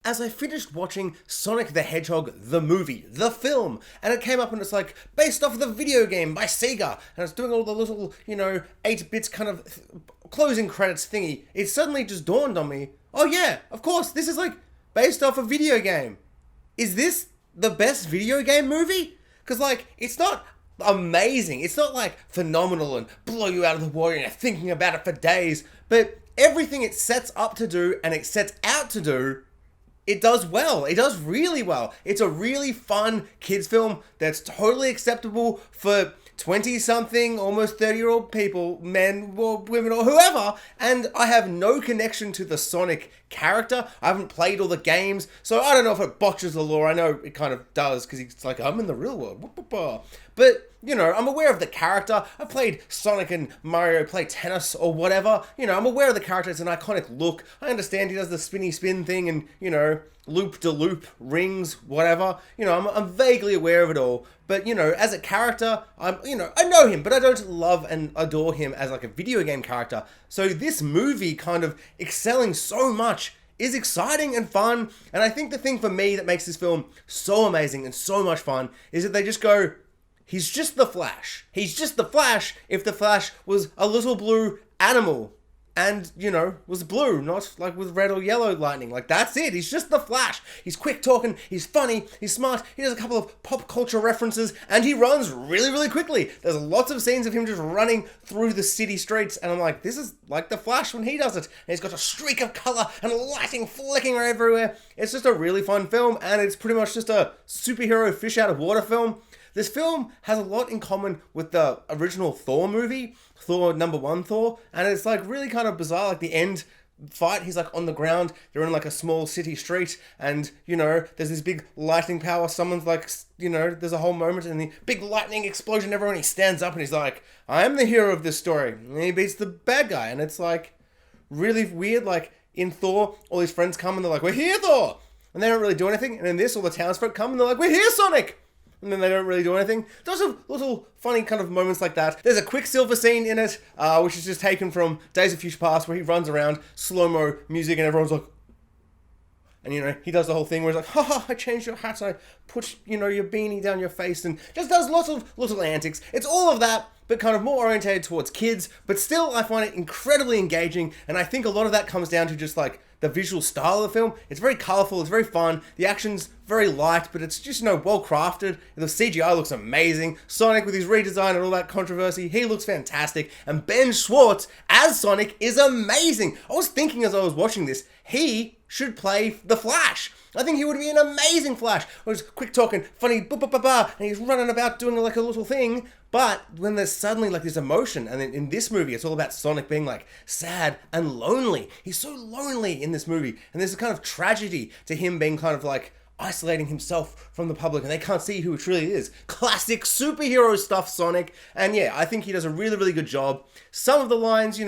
as I finished watching Sonic the Hedgehog, the movie, the film, and it came up and it's like, based off the video game by Sega, and it's doing all the little, 8-bits kind of closing credits thingy, it suddenly just dawned on me, oh yeah, of course, this is like, based off a video game. Is this the best video game movie? Because like, it's not amazing, it's not like phenomenal and blow you out of the water and you're thinking about it for days, but everything it sets up to do and it sets out to do, it does well. It does really well. It's a really fun kids film that's totally acceptable for 20-something, almost 30-year-old people, men or women or whoever, and I have no connection to the Sonic character. I haven't played all the games, so I don't know if it botches the lore. I know it kind of does, because it's like, I'm in the real world. But, I'm aware of the character. I've played Sonic and Mario play tennis or whatever. I'm aware of the character. It's an iconic look. I understand he does the spinny spin thing and, loop-de-loop rings, whatever. I'm vaguely aware of it all. But, as a character, I know him, but I don't love and adore him as like a video game character. So this movie kind of excelling so much is exciting and fun. And I think the thing for me that makes this film so amazing and so much fun is that they just go, he's just the Flash. He's just the Flash if the Flash was a little blue animal and, was blue, not like with red or yellow lightning. Like, that's it. He's just the Flash. He's quick talking, he's funny, he's smart, he does a couple of pop culture references, and he runs really, really quickly. There's lots of scenes of him just running through the city streets, and I'm like, this is like the Flash when he does it. And he's got a streak of color and lighting flicking everywhere. It's just a really fun film, and it's pretty much just a superhero fish out of water film. This film has a lot in common with the original Thor movie, Thor #1 Thor, and it's like really kind of bizarre, like the end fight, he's like on the ground, they're in like a small city street, and there's this big lightning power, someone's like, there's a whole moment, and the big lightning explosion, everyone, he stands up and he's like, I am the hero of this story, and he beats the bad guy, and it's like really weird. Like in Thor, all his friends come and they're like, we're here, Thor, and they don't really do anything, and in this, all the townsfolk come and they're like, we're here, Sonic, and then they don't really do anything. There's a little funny kind of moments like that. There's a Quicksilver scene in it, which is just taken from Days of Future Past, where he runs around, slow-mo music, and everyone's like, and he does the whole thing where he's like, haha, I changed your hat, I put, your beanie down your face, and just does lots of little antics. It's all of that, but kind of more orientated towards kids, but still I find it incredibly engaging, and I think a lot of that comes down to just like the visual style of the film. It's very colourful, it's very fun, the action's very light, but it's just, well crafted. The CGI looks amazing. Sonic with his redesign and all that controversy, he looks fantastic, and Ben Schwartz as Sonic is amazing. I was thinking as I was watching this, he should play the Flash. I think he would be an amazing Flash. He's quick talking, funny, and he's running about doing like a little thing. But when there's suddenly like this emotion, and in this movie, it's all about Sonic being like sad and lonely. He's so lonely in this movie, and there's a kind of tragedy to him being kind of like isolating himself from the public, and they can't see who it truly is. Classic superhero stuff, Sonic. And yeah, I think he does a really, really good job. Some of the lines,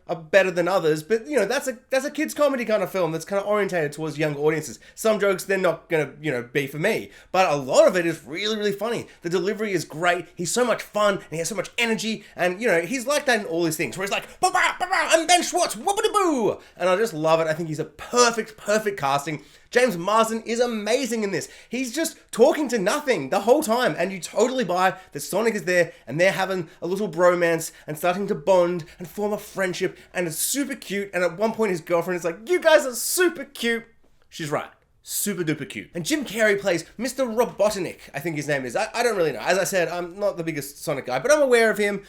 are better than others, but that's a kids comedy kind of film that's kind of orientated towards younger audiences. Some jokes, they're not gonna, be for me, but a lot of it is really, really funny. The delivery is great. He's so much fun, and he has so much energy, and he's like that in all his things, where he's like, I'm Ben Schwartz, whoopity-boo, and I just love it. I think he's a perfect casting. James Marsden is amazing in this. He's just talking to nothing the whole time, and you totally buy that Sonic is there, and they're having a little bromance, and starting to bond, and form a friendship, and it's super cute, and at one point his girlfriend is like, you guys are super cute. She's right. Super duper cute. And Jim Carrey plays Mr. Robotnik, I think his name is. I don't really know. As I said, I'm not the biggest Sonic guy, but I'm aware of him.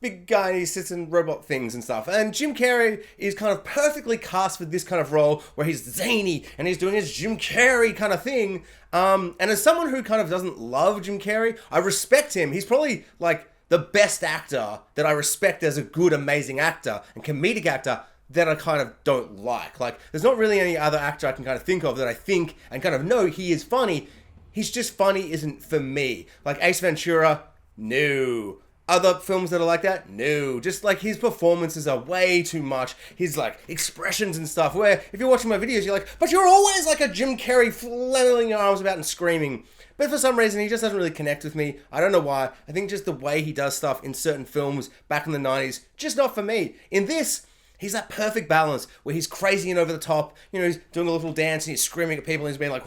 Big guy, he sits in robot things and stuff. And Jim Carrey is kind of perfectly cast for this kind of role where he's zany and he's doing his Jim Carrey kind of thing. And as someone who kind of doesn't love Jim Carrey, I respect him. He's probably like the best actor that I respect as a good, amazing actor and comedic actor that I kind of don't like. Like, there's not really any other actor I can kind of think of that I think and kind of know he is funny. He's just funny isn't for me. Like Ace Ventura, no. Other films that are like that, no. Just like his performances are way too much. His like expressions and stuff, where if you're watching my videos, you're like, but you're always like a Jim Carrey flailing your arms about and screaming. But for some reason, he just doesn't really connect with me. I don't know why. I think just the way he does stuff in certain films back in the 90s, just not for me. In this, He's that perfect balance where he's crazy and over the top. You know, he's doing a little dance and he's screaming at people and he's being like,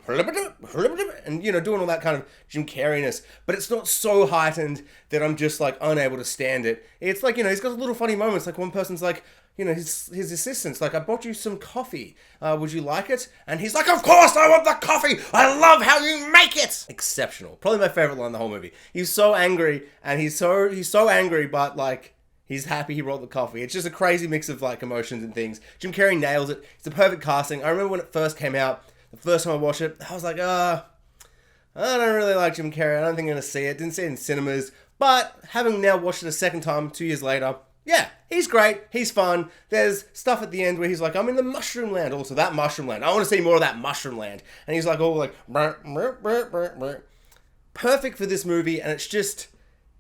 and, you know, doing all that kind of Jim Carrey-ness. But it's not so heightened that I'm just, like, unable to stand it. It's like, you know, he's got little funny moments. Like, one person's like, you know, his assistant's like, I bought you some coffee. Would you like it? And he's like, of course I want the coffee. I love how you make it. Exceptional. Probably my favorite line in the whole movie. He's so angry, and he's so angry, but, like, he's happy he brought the coffee. It's just a crazy mix of, like, emotions and things. Jim Carrey nails it. It's the perfect casting. I remember when it first came out, the first time I watched it, I was like, I don't really like Jim Carrey. I don't think I'm going to see it. Didn't see it in cinemas. But having now watched it a second time, 2 years later, yeah, he's great. He's fun. There's stuff at the end where he's like, I'm in the mushroom land. Also, that mushroom land. I want to see more of that mushroom land. And he's like, all like, burr, burr, burr, burr, burr. Perfect for this movie. And it's just,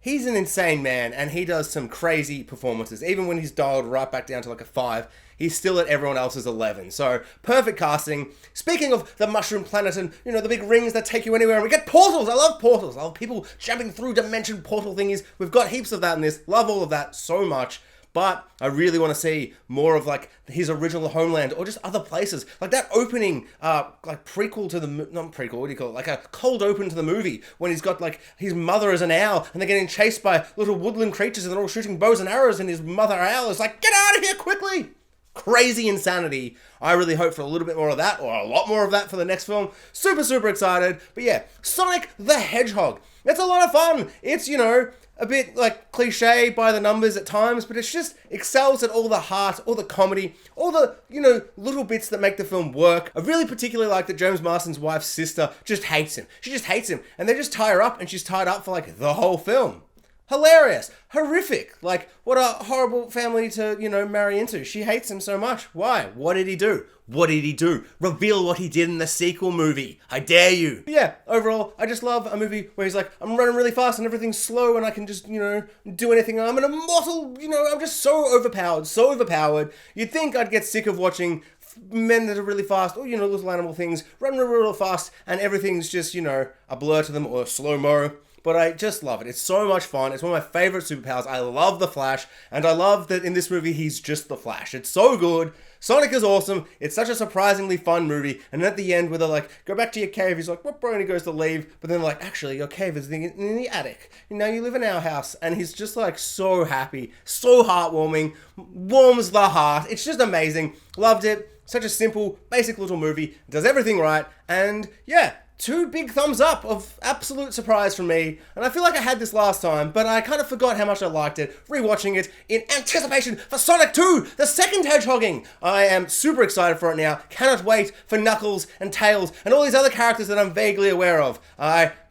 he's an insane man. And he does some crazy performances. Even when he's dialed right back down to like a 5, he's still at everyone else's 11. So, perfect casting. Speaking of the mushroom planet and, you know, the big rings that take you anywhere, and we get portals. I love portals. I love people jumping through dimension portal thingies. We've got heaps of that in this. Love all of that so much. But I really want to see more of, like, his original homeland or just other places. Like that opening, like, prequel to the... Not prequel, what do you call it? Like a cold open to the movie when he's got, like, his mother as an owl and they're getting chased by little woodland creatures and they're all shooting bows and arrows and his mother owl is like, get out of here quickly! Crazy insanity. I really hope for a little bit more of that, or a lot more of that for the next film. Super, super excited. But yeah, Sonic the Hedgehog. It's a lot of fun. It's, you know, a bit like cliche by the numbers at times, but it's just excels at all the heart, all the comedy, all the, you know, little bits that make the film work. I really particularly like that James Marsden's wife's sister just hates him. She just hates him. And they just tie her up and she's tied up for like the whole film. Hilarious. Horrific. Like, what a horrible family to, you know, marry into. She hates him so much. Why? What did he do? What did he do? Reveal what he did in the sequel movie. I dare you. But yeah, overall, I just love a movie where he's like, I'm running really fast and everything's slow and I can just, you know, do anything. I'm an immortal, you know, I'm just so overpowered, so overpowered. You'd think I'd get sick of watching men that are really fast, or, you know, little animal things, run real fast, and everything's just, you know, a blur to them or slow-mo. But I just love it. It's so much fun. It's one of my favorite superpowers. I love the Flash, and I love that in this movie, he's just the Flash. It's so good. Sonic is awesome. It's such a surprisingly fun movie. And at the end, where they're like, go back to your cave, he's like, what, bro? And he goes to leave. But then they're like, actually, your cave is in the attic. Now you live in our house. And he's just like so happy, so heartwarming, warms the heart. It's just amazing. Loved it. Such a simple, basic little movie. Does everything right. And yeah. 2 big thumbs up of absolute surprise from me. And I feel like I had this last time, but I kind of forgot how much I liked it, rewatching it in anticipation for Sonic 2, the second hedgehogging. I am super excited for it now. Cannot wait for Knuckles and Tails and all these other characters that I'm vaguely aware of.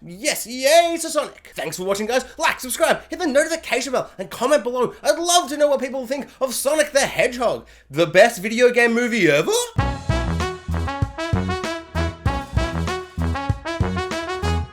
Yes, yay to Sonic. Thanks for watching, guys. Like, subscribe, hit the notification bell, and comment below. I'd love to know what people think of Sonic the Hedgehog. The best video game movie ever?